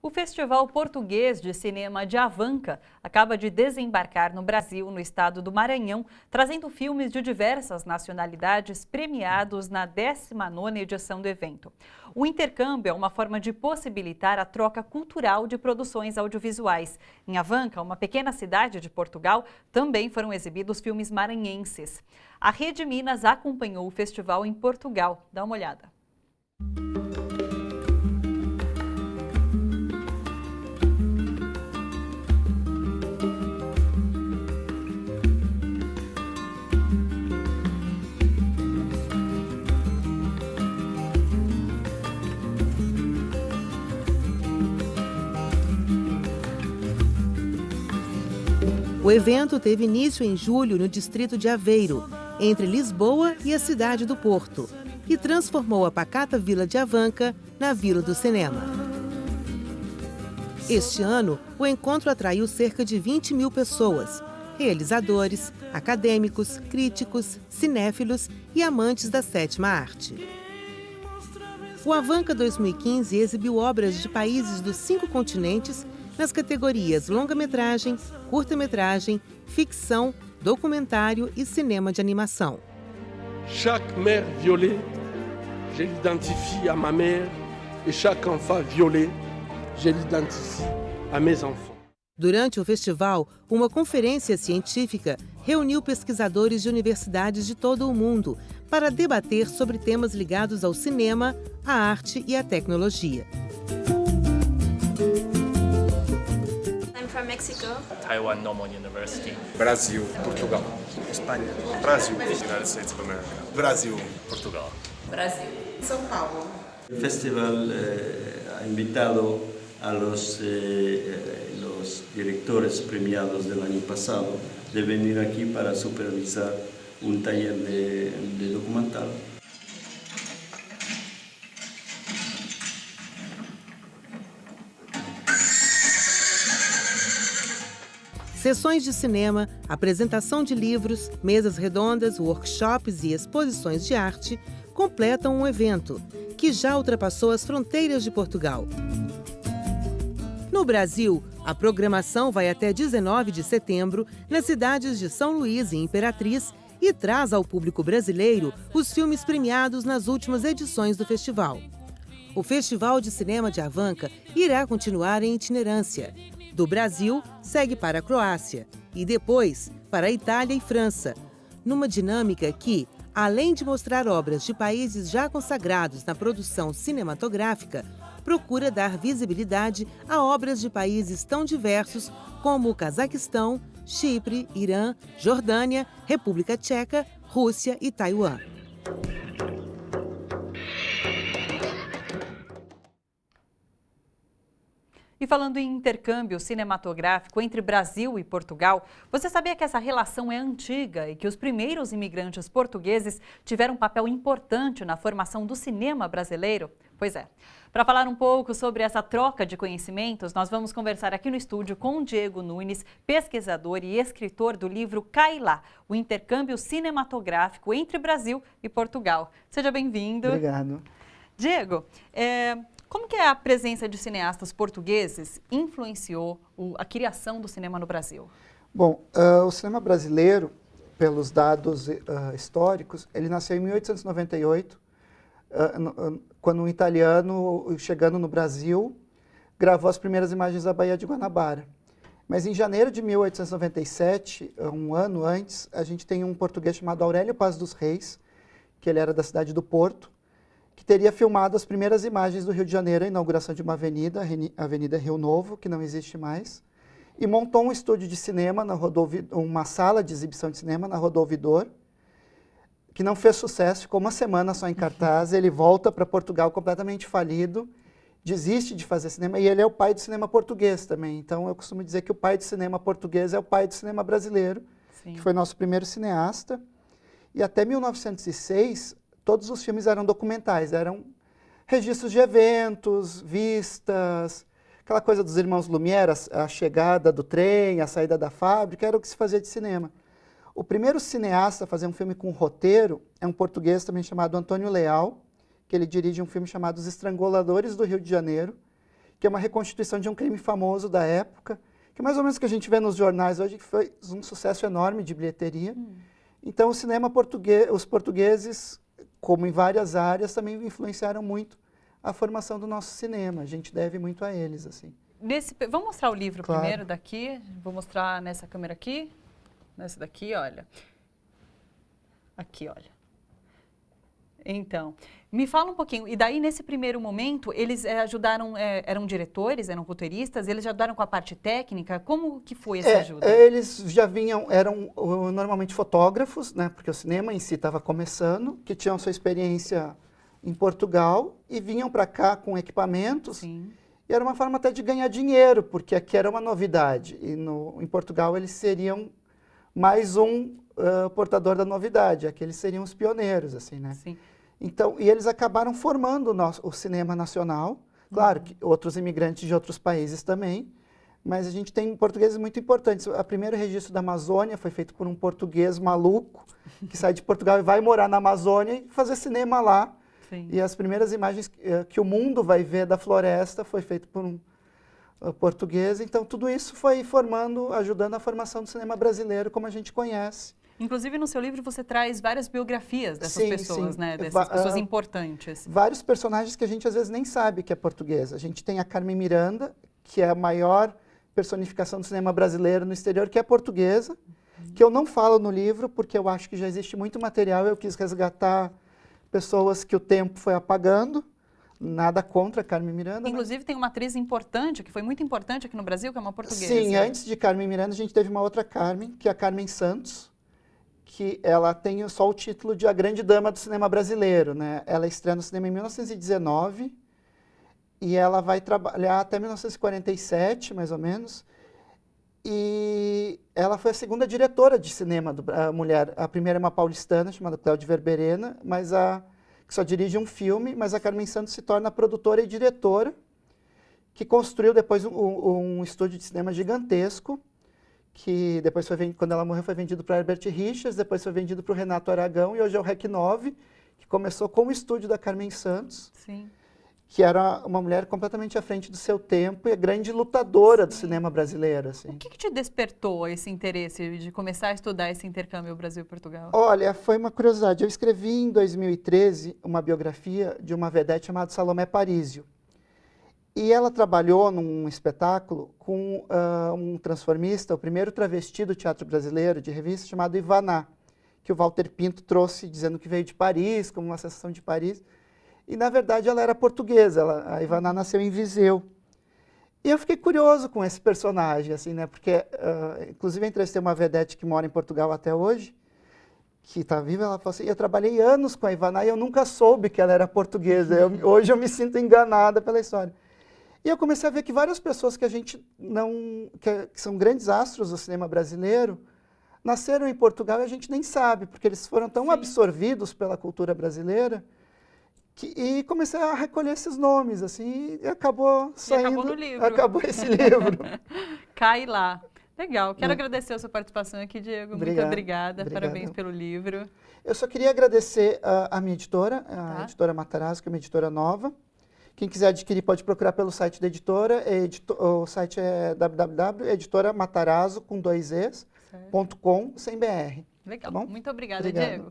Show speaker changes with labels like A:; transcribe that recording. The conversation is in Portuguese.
A: O Festival Português de Cinema de Avanca acaba de desembarcar no Brasil, no estado do Maranhão, trazendo filmes de diversas nacionalidades premiados na 19ª edição do evento. O intercâmbio é uma forma de possibilitar a troca cultural de produções audiovisuais. Em Avanca, uma pequena cidade de Portugal, também foram exibidos filmes maranhenses. A Rede Minas acompanhou o festival em Portugal. Dá uma olhada.
B: O evento teve início em julho no distrito de Aveiro, entre Lisboa e a cidade do Porto, e transformou a pacata vila de Avanca na Vila do Cinema. Este ano, o encontro atraiu cerca de 20 mil pessoas, realizadores, acadêmicos, críticos, cinéfilos e amantes da sétima arte. O Avanca 2015 exibiu obras de países dos 5 continentes nas categorias longa-metragem, curta-metragem, ficção, documentário e cinema de animação.
C: Chaque mère violée, je l'identifie à ma mère, et chaque enfant violé, je l'identifie à mes enfants.
B: Durante o festival, uma conferência científica reuniu pesquisadores de universidades de todo o mundo para debater sobre temas ligados ao cinema, à arte e à tecnologia.
D: From Mexico.
E: Taiwan Normal University.
F: Brasil, Portugal,
G: Espanha,
F: Brasil,
G: United States of America,
F: Brasil,
E: Portugal.
D: Brasil.
H: São Paulo.
I: El festival ha invitado a los directores premiados del año pasado de venir aquí para supervisar un taller de documental.
B: Sessões de cinema, apresentação de livros, mesas redondas, workshops e exposições de arte completam um evento que já ultrapassou as fronteiras de Portugal. No Brasil, a programação vai até 19 de setembro nas cidades de São Luís e Imperatriz e traz ao público brasileiro os filmes premiados nas últimas edições do festival. O Festival de Cinema de Avanca irá continuar em itinerância. Do Brasil, segue para a Croácia e depois para a Itália e França, numa dinâmica que, além de mostrar obras de países já consagrados na produção cinematográfica, procura dar visibilidade a obras de países tão diversos como o Cazaquistão, Chipre, Irã, Jordânia, República Tcheca, Rússia e Taiwan.
A: E falando em intercâmbio cinematográfico entre Brasil e Portugal, você sabia que essa relação é antiga e que os primeiros imigrantes portugueses tiveram um papel importante na formação do cinema brasileiro? Pois é. Para falar um pouco sobre essa troca de conhecimentos, nós vamos conversar aqui no estúdio com o Diego Nunes, pesquisador e escritor do livro Kailá, o intercâmbio cinematográfico entre Brasil e Portugal. Seja bem-vindo.
J: Obrigado.
A: Diego, como que a presença de cineastas portugueses influenciou a criação do cinema no Brasil?
J: Bom, o cinema brasileiro, pelos dados históricos, ele nasceu em 1898, quando um italiano, chegando no Brasil, gravou as primeiras imagens da Baía de Guanabara. Mas em janeiro de 1897, um ano antes, a gente tem um português chamado Aurélio Paz dos Reis, que ele era da cidade do Porto, que teria filmado as primeiras imagens do Rio de Janeiro, a inauguração de uma avenida, a Avenida Rio Novo, que não existe mais, e montou um estúdio de cinema, uma sala de exibição de cinema na Rua Ouvidor, que não fez sucesso, ficou uma semana só em cartaz, ele volta para Portugal completamente falido, desiste de fazer cinema, e ele é o pai do cinema português também. Então eu costumo dizer que o pai do cinema português é o pai do cinema brasileiro, Sim. que foi nosso primeiro cineasta, e até 1906, todos os filmes eram documentais, eram registros de eventos, vistas, aquela coisa dos irmãos Lumière, a chegada do trem, a saída da fábrica, era o que se fazia de cinema. O primeiro cineasta a fazer um filme com roteiro é um português também chamado Antônio Leal, que ele dirige um filme chamado Os Estranguladores do Rio de Janeiro, que é uma reconstituição de um crime famoso da época, que mais ou menos o que a gente vê nos jornais hoje, que foi um sucesso enorme de bilheteria. Então, o cinema português, os portugueses, como em várias áreas, também influenciaram muito a formação do nosso cinema. A gente deve muito a eles, assim.
A: Vamos mostrar o livro
J: Claro.
A: primeiro daqui. Vou mostrar nessa câmera aqui. Nessa daqui, olha. Aqui, olha. Então, me fala um pouquinho. E daí, nesse primeiro momento, eles ajudaram, eram diretores, eram roteiristas, eles ajudaram com a parte técnica. Como que foi essa ajuda?
J: Eles já vinham, eram normalmente fotógrafos, né, porque o cinema em si estava começando, que tinham sua experiência em Portugal e vinham para cá com equipamentos.
A: Sim.
J: E era uma forma até de ganhar dinheiro, porque aqui era uma novidade. E em Portugal eles seriam mais um portador da novidade. Aqui eles seriam os pioneiros, assim, né?
A: Sim.
J: Então, e eles acabaram formando o cinema nacional. Claro que outros imigrantes de outros países também. Mas a gente tem portugueses muito importantes. O primeiro registro da Amazônia foi feito por um português maluco, que sai de Portugal e vai morar na Amazônia e fazer cinema lá.
A: Sim.
J: E as primeiras imagens que o mundo vai ver da floresta foi feito por um português. Então, tudo isso foi formando, ajudando a formação do cinema brasileiro como a gente conhece.
A: Inclusive, no seu livro, você traz várias biografias dessas
J: Sim,
A: pessoas,
J: sim.
A: né? Dessas pessoas importantes.
J: Vários personagens que a gente às vezes nem sabe que é portuguesa. A gente tem a Carmen Miranda, que é a maior personificação do cinema brasileiro no exterior, que é portuguesa, que eu não falo no livro, porque eu acho que já existe muito material. Eu quis resgatar pessoas que o tempo foi apagando, nada contra a Carmen Miranda.
A: Inclusive, tem uma atriz importante, que foi muito importante aqui no Brasil, que é uma portuguesa.
J: Sim, antes de Carmen Miranda, a gente teve uma outra Carmen, que é a Carmen Santos, que ela tem só o título de a grande dama do cinema brasileiro, né? Ela estreia no cinema em 1919 e ela vai trabalhar até 1947, mais ou menos. E ela foi a segunda diretora de cinema a mulher. A primeira é uma paulistana, chamada Cléudia Verberena, que só dirige um filme, mas a Carmen Santos se torna produtora e diretora, que construiu depois um estúdio de cinema gigantesco, que depois quando ela morreu foi vendido para Herbert Richards, depois foi vendido para o Renato Aragão, e hoje é o REC 9, que começou com o estúdio da Carmen Santos.
A: Sim.
J: Que era uma mulher completamente à frente do seu tempo e a grande lutadora do cinema brasileiro. Assim.
A: O que te despertou esse interesse de começar a estudar esse intercâmbio Brasil e Portugal?
J: Olha, foi uma curiosidade. Eu escrevi em 2013 uma biografia de uma vedete chamada Salomé Parísio. E ela trabalhou num espetáculo com um transformista, o primeiro travesti do teatro brasileiro, de revista, chamado Ivaná, que o Walter Pinto trouxe dizendo que veio de Paris, como uma sensação de Paris. E, na verdade, ela era portuguesa, a Ivaná nasceu em Viseu. E eu fiquei curioso com esse personagem, assim, né? Porque, inclusive, eu entrevistei uma vedete que mora em Portugal até hoje, que está viva, ela falou assim, eu trabalhei anos com a Ivaná e eu nunca soube que ela era portuguesa. Hoje eu me sinto enganada pela história. E eu comecei a ver que várias pessoas que a gente não... que são grandes astros do cinema brasileiro, nasceram em Portugal e a gente nem sabe, porque eles foram tão absorvidos pela cultura brasileira. E comecei a recolher esses nomes, assim, e acabou saindo...
A: E acabou no livro.
J: Acabou esse livro.
A: Cai lá. Legal. Quero agradecer a sua participação aqui, Diego.
J: Obrigado.
A: Muito obrigada.
J: Obrigado.
A: Parabéns pelo livro.
J: Eu só queria agradecer a minha editora, a editora Matarazzo, que é uma editora nova. Quem quiser adquirir pode procurar pelo site da editora. O site é www.editoramatarazzo.com, sem BR.
A: Legal.
J: Tá bom?
A: Muito obrigada,
J: Obrigado.
A: Diego.